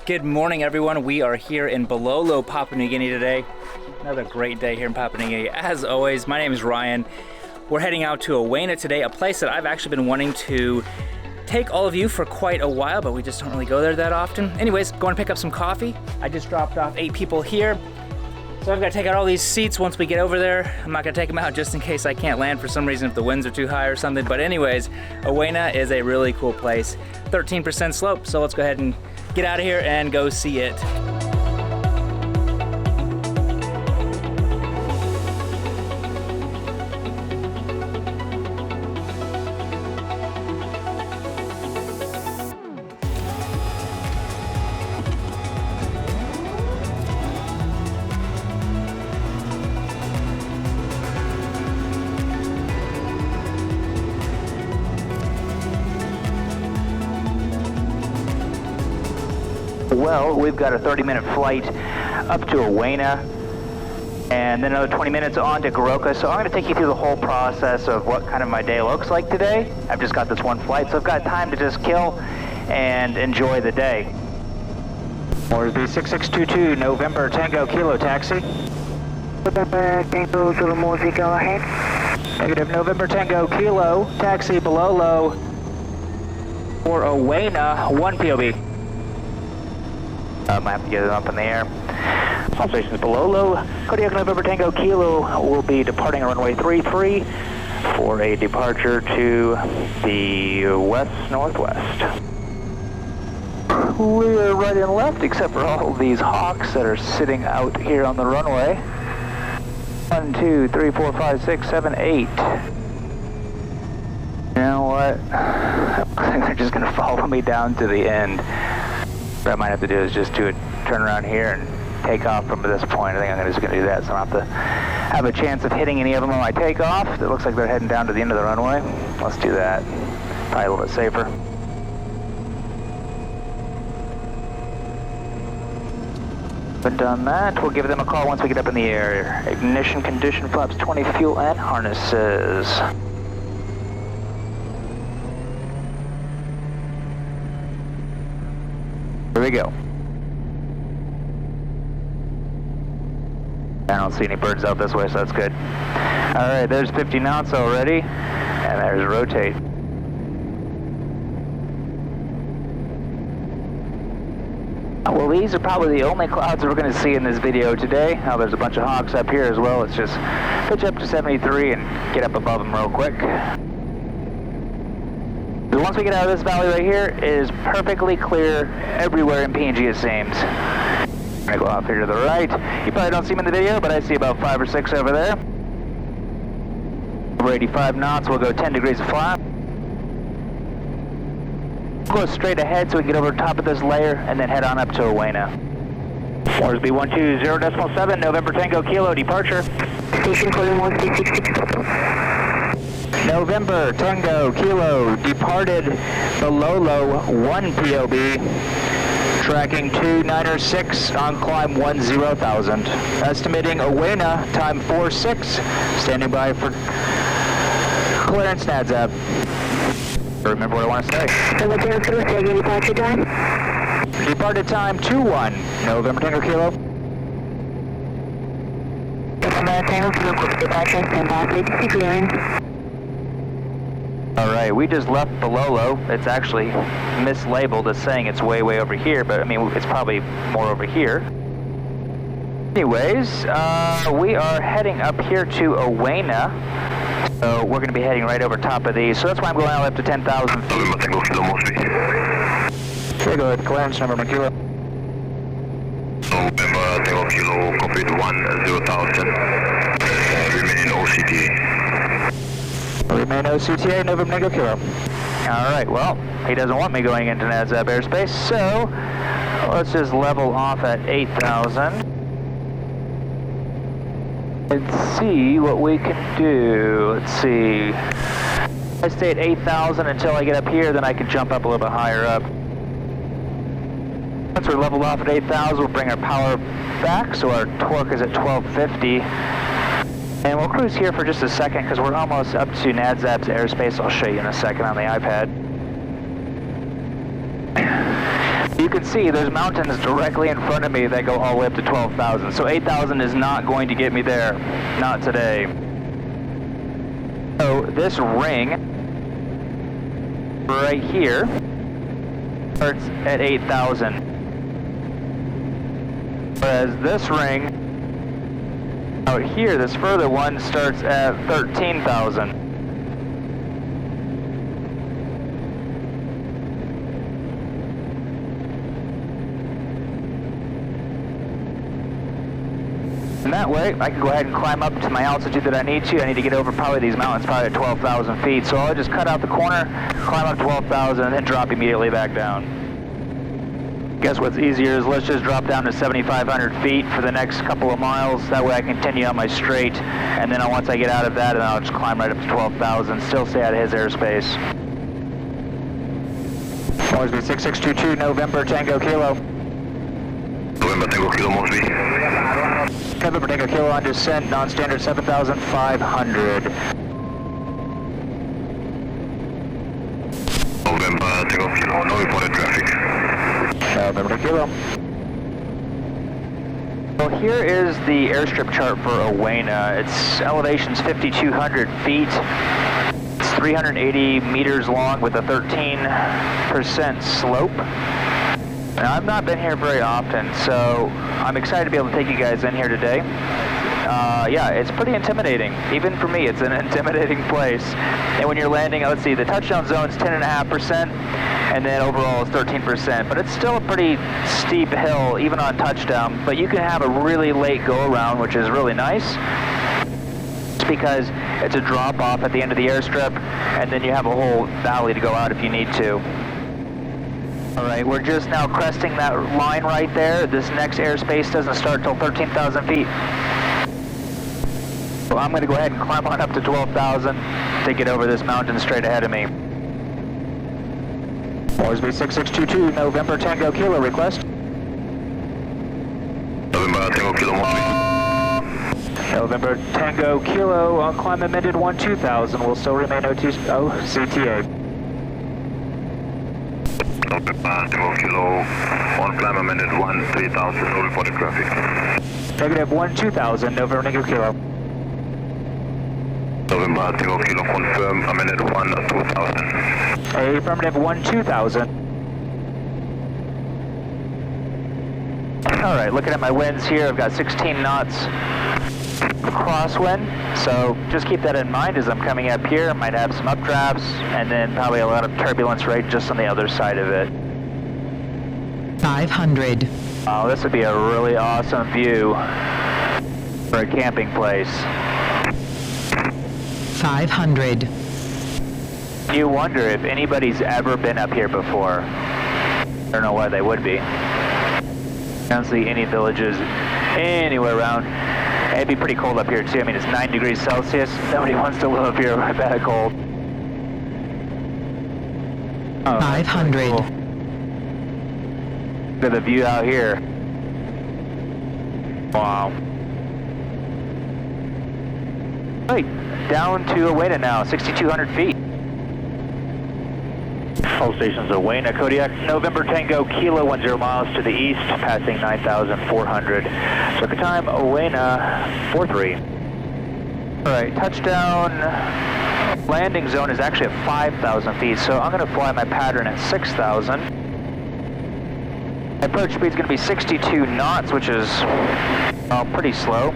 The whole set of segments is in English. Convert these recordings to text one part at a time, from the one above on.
Good morning, everyone. We are here in Bololo, Papua New Guinea today. Another great day here in Papua New Guinea. As always, my name is Ryan. We're heading out to Owena today, a place that I've actually been wanting to take all of you for quite a while, but we just don't really go there that often. Anyways, going to pick up some coffee. I just dropped off 8 people here. So I've got to take out all these seats once we get over there. I'm not going to take them out just in case I can't land for some reason if the winds are too high or something. But anyways, Owena is a really cool place. 13% slope, so let's go ahead and get out of here and go see it. Well, we've got a 30-minute flight up to Owena, and then another 20 minutes on to Goroka. So I'm going to take you through the whole process of what kind of my day looks like today. I've just got this one flight, so I've got time to just kill and enjoy the day. Moresby 6622, November Tango Kilo taxi. November Tango Zulu Moresby, go ahead. Negative, November Tango Kilo, taxi Bololo for Owena, 1 POB. I have to get it up in the air. All stations Bololo, Kodiak November Tango Kilo will be departing runway 33 for a departure to the west-northwest. We're right and left except for all these hawks that are sitting out here on the runway. 1, 2, 3, 4, 5, 6, 7, 8. You know what? I think they're just going to follow me down to the end. What I might have to do is just do a turn around here and take off from this point. I think I'm just going to do that, so I don't have to have a chance of hitting any of them on my takeoff. It looks like they're heading down to the end of the runway. Let's do that. Probably a little bit safer. But done that, we'll give them a call once we get up in the air. Ignition, condition, flaps 20, fuel, and harnesses. Here we go. I don't see any birds out this way, so that's good. All right, there's 50 knots already, and there's rotate. Well, these are probably the only clouds we're going to see in this video today. Now, there's a bunch of hawks up here as well. Let's just pitch up to 73 and get up above them real quick. Once we get out of this valley right here, it is perfectly clear everywhere in PNG it seems. I'm going to go off here to the right. You probably don't see them in the video, but I see about 5 or 6 over there. Over 85 knots, we'll go 10 degrees of flap. We'll go straight ahead so we can get over top of this layer and then head on up to Owena. Moresby 120.7, November Tango Kilo, departure. Station calling Moresby 66. November Tango Kilo departed Bololo 1 POB, tracking 2906 on climb 10,000. Estimating Owena time 46, standing by for clearance NADZAB. Remember what I want to say. Departure time? Departed time 21, November Tango Kilo. November Tango Kilo, departure, stand by, please, clearing. Alright, we just left Bololo. It's actually mislabeled as saying it's way over here, but I mean, it's probably more over here. Anyways, we are heading up here to Owena. So we're going to be heading right over top of these. So that's why I'm going out up to 10,000 feet. Okay, go ahead, clearance, November Kilo. November Tango Kilo, complete 10,000. Remain OCTA. Remain OCTA, November Tango Kilo. Alright, well, he doesn't want me going into NADZAB airspace, so let's just level off at 8,000. And see what we can do. Let's see. I stay at 8,000 until I get up here, then I can jump up a little bit higher up. Once we're leveled off at 8,000, we'll bring our power back, so our torque is at 1250. And we'll cruise here for just a second because we're almost up to NADZAB's airspace. I'll show you in a second on the iPad. You can see there's mountains directly in front of me that go all the way up to 12,000. So 8,000 is not going to get me there. Not today. So this ring right here starts at 8,000. Whereas this ring out here, this further one, starts at 13,000. And that way, I can go ahead and climb up to my altitude that I need to. I need to get over probably these mountains, probably at 12,000 feet. So I'll just cut out the corner, climb up 12,000, and then drop immediately back down. Guess what's easier is let's just drop down to 7,500 feet for the next couple of miles. That way I continue on my straight, and then once I get out of that, then I'll just climb right up to 12,000, still stay out of his airspace. Moresby 6622, November Tango Kilo. November Tango Kilo, Moresby. November Tango Kilo on descent, non-standard 7,500. November Tango Kilo, no reported traffic. November Kilo. Well, here is the airstrip chart for Owena. Its elevation's 5,200 feet. It's 380 meters long with a 13% slope. Now, I've not been here very often, so I'm excited to be able to take you guys in here today. Yeah, it's pretty intimidating. Even for me, it's an intimidating place. And when you're landing, let's see, the touchdown zone's 10.5%, and then overall it's 13%. But it's still a pretty steep hill, even on touchdown. But you can have a really late go-around, which is really nice. It's because it's a drop-off at the end of the airstrip, and then you have a whole valley to go out if you need to. All right, we're just now cresting that line right there. This next airspace doesn't start till 13,000 feet. So I'm going to go ahead and climb on up to 12,000 to get over this mountain straight ahead of me. Moresby 6622, November Tango Kilo request. November Tango Kilo, Moresby. November Tango Kilo on climb amended 12,000 will still remain OCTA. November Tango Kilo, on climb amended 13,000, no reported traffic. Negative 12,000, November Tango Kilo. November Tango Kilo, confirm amended 2,000. Affirmative 12,000. All right, looking at my winds here, I've got 16 knots crosswind, so just keep that in mind as I'm coming up here. I might have some updrafts and then probably a lot of turbulence right just on the other side of it. 500. Oh, this would be a really awesome view for a camping place. 500. You wonder if anybody's ever been up here before. I don't know why they would be. I don't see any villages anywhere around. It'd be pretty cold up here too. I mean, it's 9 degrees Celsius. Nobody wants to live up here that cold. Oh, 500. cool. Look at the view out here. Wow. Right, down to Owena now, 6,200 feet. All stations Owena, Kodiak, November Tango, Kilo 10 miles to the east, passing 9,400. Circuit time, Owena, 43. All right, touchdown landing zone is actually at 5,000 feet, so I'm going to fly my pattern at 6,000. Approach speed is going to be 62 knots, which is pretty slow.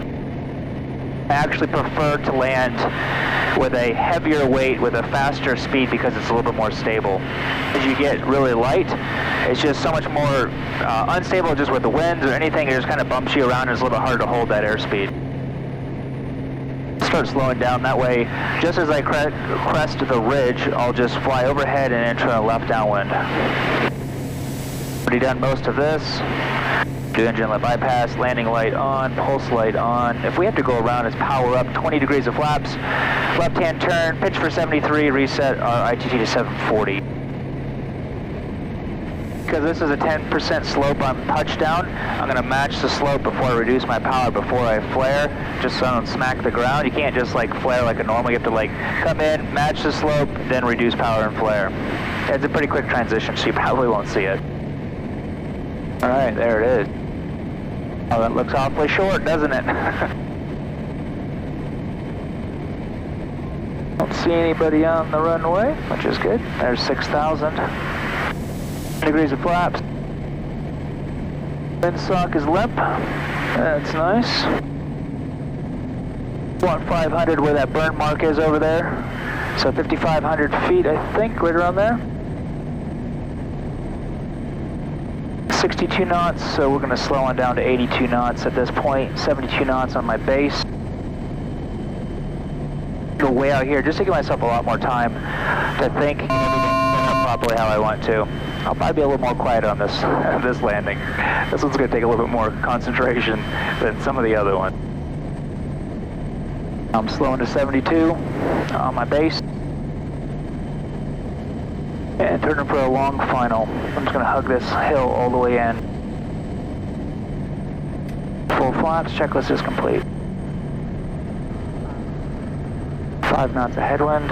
I actually prefer to land with a heavier weight with a faster speed because it's a little bit more stable. As you get really light, it's just so much more unstable just with the winds or anything. It just kind of bumps you around and it's a little bit hard to hold that airspeed. Start slowing down that way. Just as I crest the ridge, I'll just fly overhead and enter a left downwind. Already done most of this. Do engine light bypass, landing light on, pulse light on. If we have to go around, it's power up, 20 degrees of flaps, left-hand turn, pitch for 73, reset our ITT to 740. Because this is a 10% slope on touchdown, I'm going to match the slope before I reduce my power before I flare, just so I don't smack the ground. You can't just like flare like a normal. You have to like come in, match the slope, then reduce power and flare. It's a pretty quick transition, so you probably won't see it. All right, there it is. Oh, that looks awfully short, doesn't it? Don't see anybody on the runway, which is good. There's 6,000 degrees of flaps. Windsock is limp. That's nice. Want 500 where that burn mark is over there. So 5,500 feet, I think, right around there. 62 knots, so we're going to slow on down to 82 knots at this point. 72 knots on my base. Go way out here, just to give myself a lot more time to think and everything set up properly how I want to. I'll probably be a little more quiet on this this landing. This one's going to take a little bit more concentration than some of the other ones. I'm slowing to 72 on my base. And turning for a long final. I'm just going to hug this hill all the way in. Full flaps, checklist is complete. 5 knots of headwind.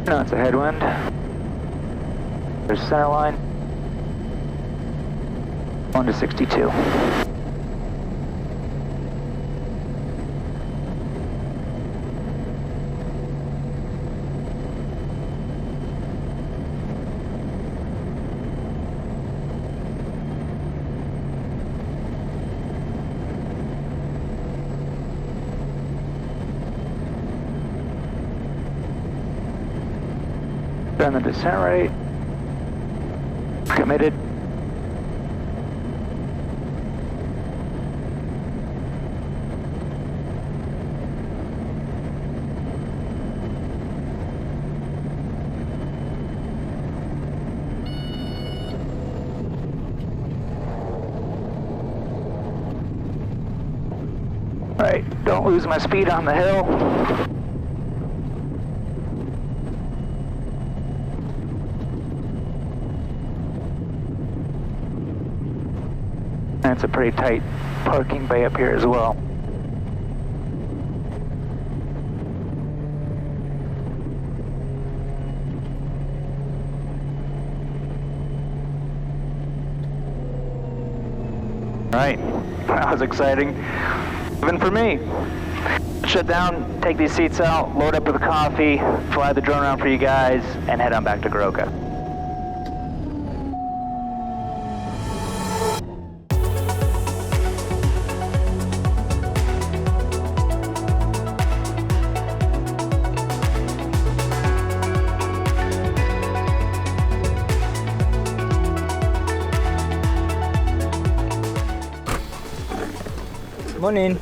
Knots of headwind. There's center line. 1 to 62. Done the descent rate. Committed. All right, don't lose my speed on the hill. And it's a pretty tight parking bay up here as well. All right, that was exciting. Even for me. Shut down, take these seats out, load up with the coffee, fly the drone around for you guys, and head on back to Goroka. Morning.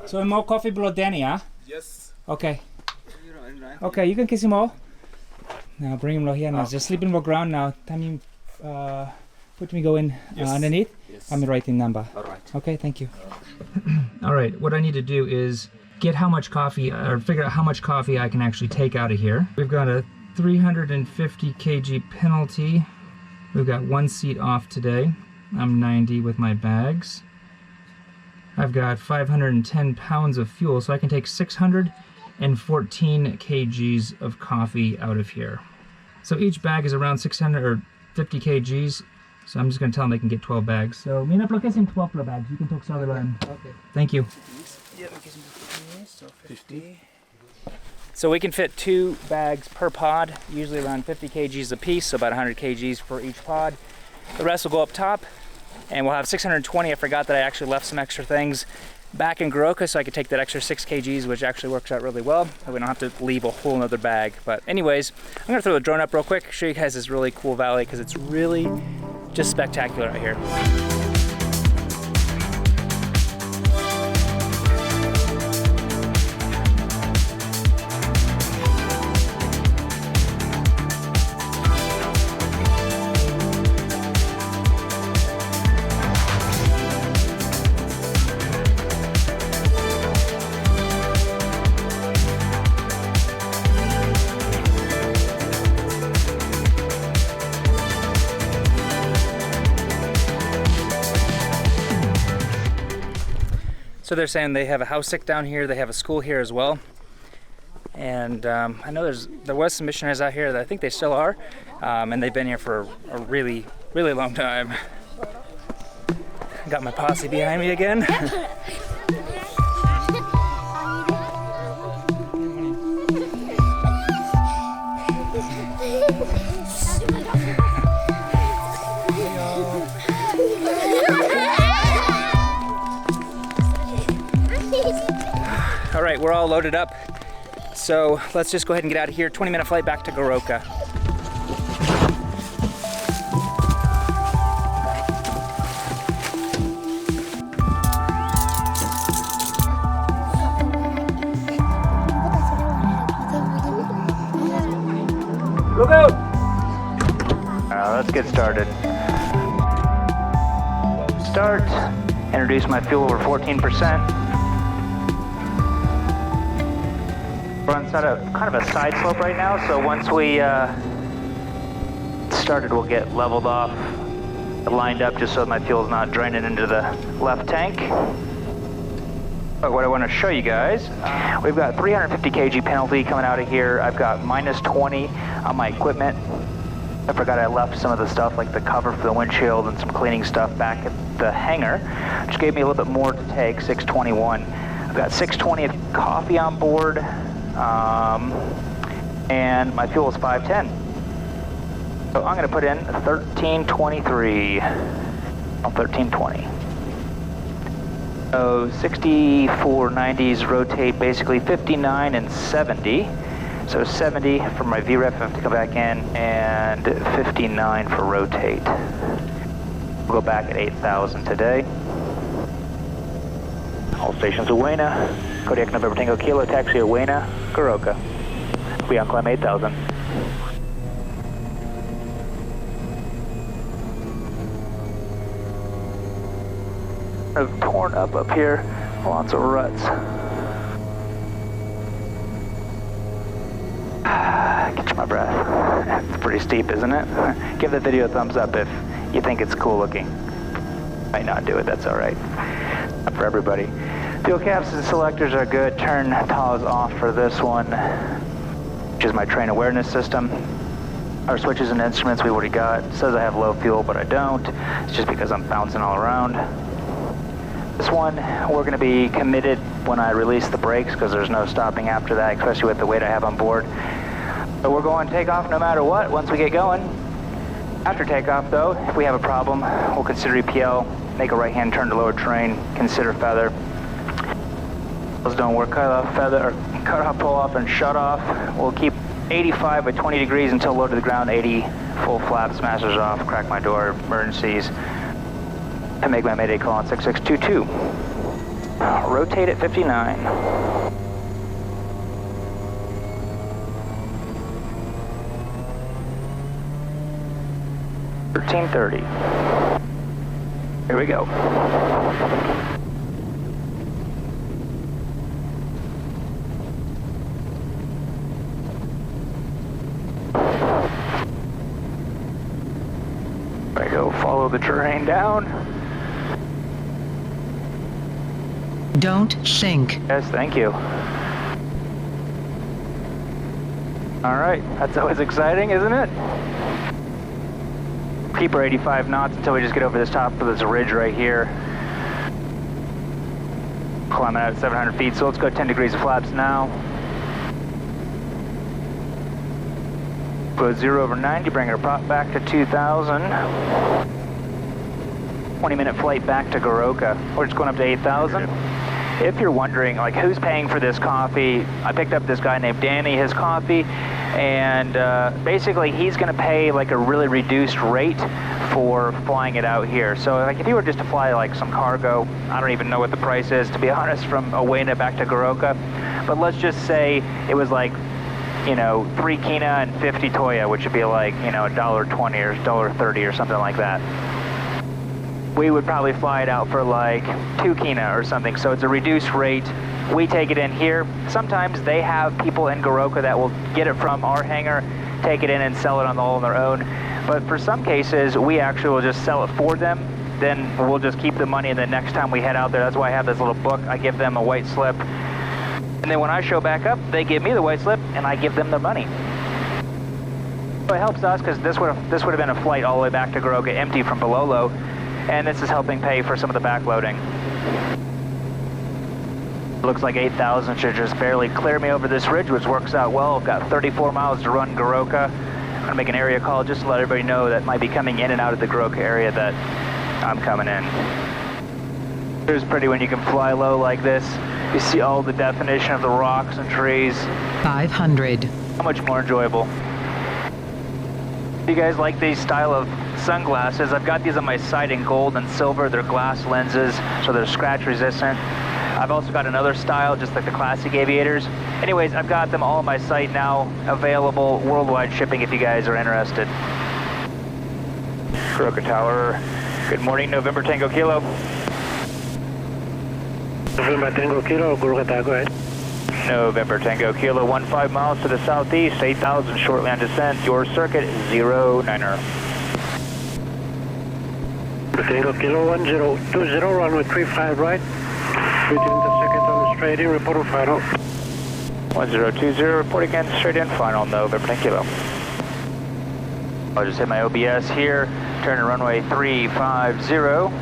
So more coffee below Danny, huh? Yes. Okay. Okay, you can kiss him all. Now bring him low here now. Just sleep in the ground now. Time you put me go in underneath. Yes. I'm writing number. All right. Okay, thank you. All right, what I need to do is get how much coffee, or figure out how much coffee I can actually take out of here. We've got a 350 kg penalty. We've got 1 seat off today. I'm 90 with my bags. I've got 510 pounds of fuel, so I can take 614 kgs of coffee out of here. So each bag is around 650 kgs. So I'm just going to tell them they can get 12 bags. So, mina plokesin 12 bags. You can talk Sutherland. Okay. Thank you. So 50. So we can fit 2 bags per pod, usually around 50 kgs a piece, so about 100 kgs for each pod. The rest will go up top, and we'll have 620. I forgot that I actually left some extra things back in Goroka, so I could take that extra 6 kgs, which actually works out really well. So we don't have to leave a whole nother bag. But anyways, I'm gonna throw the drone up real quick, show you guys this really cool valley, because it's really just spectacular out here. So they're saying they have a house sick down here, they have a school here as well. And I know there was some missionaries out here that I think they still are, and they've been here for a really, really long time. Got my posse behind me again. All right, we're all loaded up. So let's just go ahead and get out of here. 20-minute flight back to Goroka. Look out! Let's get started. Start. Introduce my fuel over 14%. We're on kind of a side slope right now, so once we started, we'll get leveled off, lined up just so my fuel's not draining into the left tank. But what I want to show you guys, we've got 350 kg penalty coming out of here. I've got minus 20 on my equipment. I forgot I left some of the stuff like the cover for the windshield and some cleaning stuff back at the hangar, which gave me a little bit more to take, 621. I've got 620 of coffee on board. And my fuel is 510. So I'm going to put in 1323. 1320. So 6490s rotate basically 59 and 70. So 70 for my VREF if I have to come back in, and 59 for rotate. We'll go back at 8,000 today. All stations Owena. Kodiak November Tango Kilo, taxi Owena, Goroka. We on climb 8,000. I've torn up here, lots of ruts. Catch my breath. It's pretty steep, isn't it? Give the video a thumbs up if you think it's cool looking. Might not do it, that's all right. Not for everybody. Fuel caps and selectors are good. Turn TAWs off for this one, which is my train awareness system. Our switches and instruments we already got. It says I have low fuel, but I don't. It's just because I'm bouncing all around. This one, we're going to be committed when I release the brakes because there's no stopping after that, especially with the weight I have on board. So we're going takeoff no matter what once we get going. After takeoff, though, if we have a problem, we'll consider EPL, make a right-hand turn to lower terrain, consider feather. Those don't work, cut off feather, or cut off, pull off, and shut off. We'll keep 85 at 20 degrees until low to the ground, 80, full flaps, masters off, crack my door, emergencies, and make my mayday call on 6622. Rotate at 59. $13.30. Here we go. There we go. Follow the terrain down. Don't sink. Yes, thank you. All right, that's always exciting, isn't it? Keep our 85 knots until we just get over this top of this ridge right here. Climbing out at 700 feet, so let's go 10 degrees of flaps now. Go 0 over 90, bring our prop back to 2,000. 20-minute flight back to Goroka. We're just going up to 8,000. If you're wondering, like, who's paying for this coffee, I picked up this guy named Danny, his coffee, and basically he's going to pay like a really reduced rate for flying it out here. So like if you were just to fly like some cargo, I don't even know what the price is, to be honest, from Owena back to Goroka, but let's just say it was like, you know, 3 Kina and 50 Toya, which would be like, you know, $1.20 or $1.30 or something like that. We would probably fly it out for like 2 Kina or something, so it's a reduced rate. We take it in here. Sometimes they have people in Goroka that will get it from our hangar, take it in and sell it on their own. But for some cases, we actually will just sell it for them then we'll just keep the money, and then next time we head out there, that's why I have this little book. I give them a white slip, and then when I show back up, they give me the white slip, and I give them the money. So it helps us because this would have been a flight all the way back to Goroka empty from Bololo, and this is helping pay for some of the backloading. Looks like 8,000 should just barely clear me over this ridge, which works out well. I've got 34 miles to run Goroka. I'm gonna make an area call just to let everybody know that might be coming in and out of the Goroka area that I'm coming in. It's pretty when you can fly low like this. You see all the definition of the rocks and trees. 500. How much more enjoyable. Do you guys like these style of sunglasses? I've got these on my site in gold and silver. They're glass lenses, so they're scratch resistant. I've also got another style, just like the classic aviators. Anyways, I've got them all on my site now, available worldwide shipping if you guys are interested. Goroka Tower, good morning, November Tango Kilo. November Tango Kilo, Goroka Tower, go ahead. November Tango Kilo, 15 miles to the southeast, 8,000 shortly on descent, your circuit 09er. Tango Kilo 1020, runway 35 right. Return the circuit on the straight in, report on final. 1020, reporting in, straight in, final, November Tango Kilo. I'll just hit my OBS here, turn to runway 350.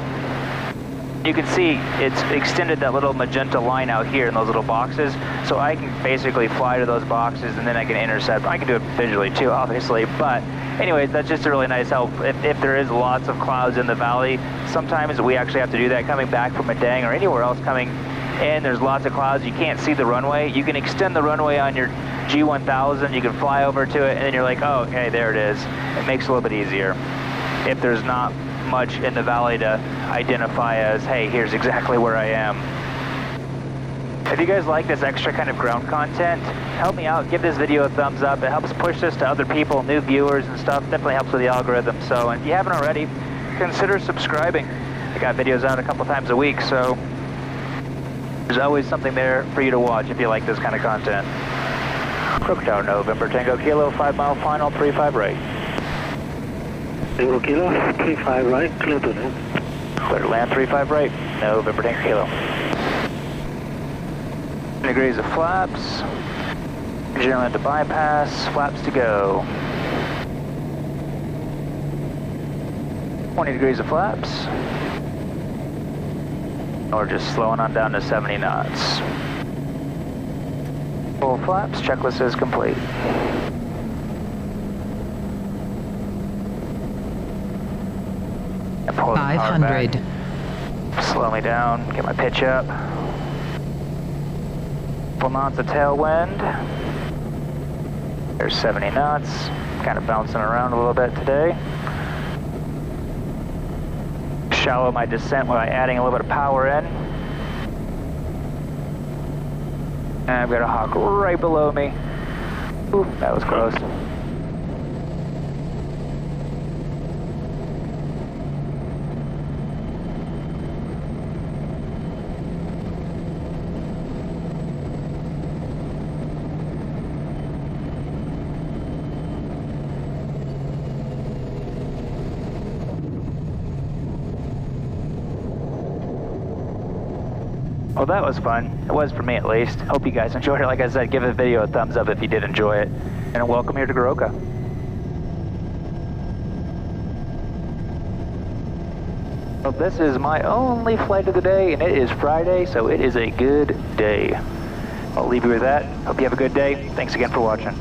You can see it's extended that little magenta line out here in those little boxes, so I can basically fly to those boxes and then I can intercept. I can do it visually too, obviously, but anyways, that's just a really nice help. If there is lots of clouds in the valley, sometimes we actually have to do that coming back from Madang or anywhere else coming in. There's lots of clouds, you can't see the runway. You can extend the runway on your G1000, you can fly over to it, and then you're like, oh, okay, there it is. It makes it a little bit easier if there's not much in the valley to identify as, hey, here's exactly where I am. If you guys like this extra kind of ground content, help me out, give this video a thumbs up. It helps push this to other people, new viewers and stuff. Definitely helps with the algorithm. So if you haven't already, consider subscribing. I got videos out a couple times a week, so there's always something there for you to watch if you like this kind of content. Goroka Tower, November Tango Kilo, 5 mile final, 35 right. Tango Kilo 35 right, clear to land. Clear to land, 35 right, November Tango Kilo. 10 degrees of flaps. Generally at the bypass, flaps to go. 20 degrees of flaps. Or just slowing on down to 70 knots. Full flaps, checklist is complete. And pull the power 500. back. Slow me down, get my pitch up. Full knots of tailwind. There's 70 knots. Kind of bouncing around a little bit today. Shallow my descent by adding a little bit of power in. And I've got a hawk right below me. Ooh, that was close. Well, that was fun. It was for me at least. Hope you guys enjoyed it. Like I said, give the video a thumbs up if you did enjoy it. And welcome here to Goroka. Well, this is my only flight of the day, and it is Friday, so it is a good day. I'll leave you with that. Hope you have a good day. Thanks again for watching.